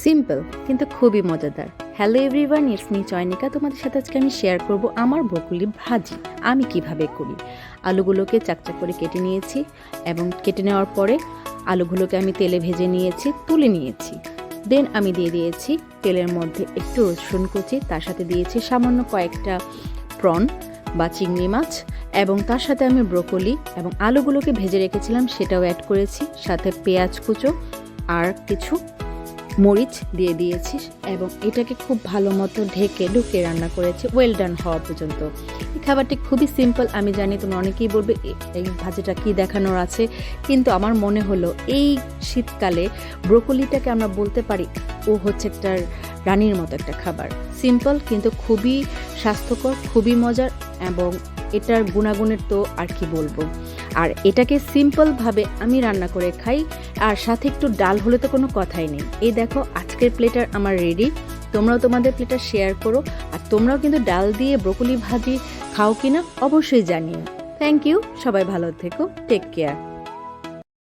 Simple কিন্তু খুবই মজাদার। Hello everyone, it's me Chayanika. তোমাদের সাথে আজকে আমি শেয়ার করব আমার ব্রোকলি ভাজি আমি কিভাবে করি। আলুগুলোকে চাকচাক করে কেটে নিয়েছি এবং কেটে নেওয়ার পরে আলুগুলোকে আমি তেলে ভেজে নিয়েছি, তুলে নিয়েছি। দেন আমি দিয়ে দিয়েছি তেলের মধ্যে একটু রসুন কুচি, তার সাথে দিয়েছি সামান্য কয়েকটা প্রন বা চিংড়ি মাছ এবং তার সাথে আমি ব্রোকলি এবং আলুগুলোকে ভেজে রেখেছিলাম সেটাও অ্যাড করেছি, সাথে পেঁয়াজ কুচো আর কিছু মরিচ দিয়ে দিয়েছি এবং এটাকে খুব ভালো মতো ঢেকে ঢুকে রান্না করেছি ওয়েল ডান হওয়া পর্যন্ত। এই খাবারটি খুবই সিম্পল। আমি জানি তোমরা অনেকেই বলবে এই ভাজিটা কি দেখানোর আছে, কিন্তু আমার মনে হলো এই শীতকালে ব্রোকলিটাকে আমরা বলতে পারি ও হচ্ছে একটা রানীর মতো একটা খাবার। সিম্পল কিন্তু খুবই স্বাস্থ্যকর, খুবই মজার এবং এটার গুণাগুণের তো আর কি বলবো। আর এটাকে সিম্পলভাবে আমি রান্না করে খাই, আর সাথে একটু ডাল হলে তো কোনো কথাই নেই। এই দেখো আজকের প্লেটার আমার রেডি। তোমরাও তোমাদের প্লেটার শেয়ার করো, আর তোমরাও কিন্তু ডাল দিয়ে ব্রোকলি ভাজি খাও কিনা অবশ্যই জানিও। থ্যাংক ইউ, সবাই ভালো থেকো, টেক কেয়ার।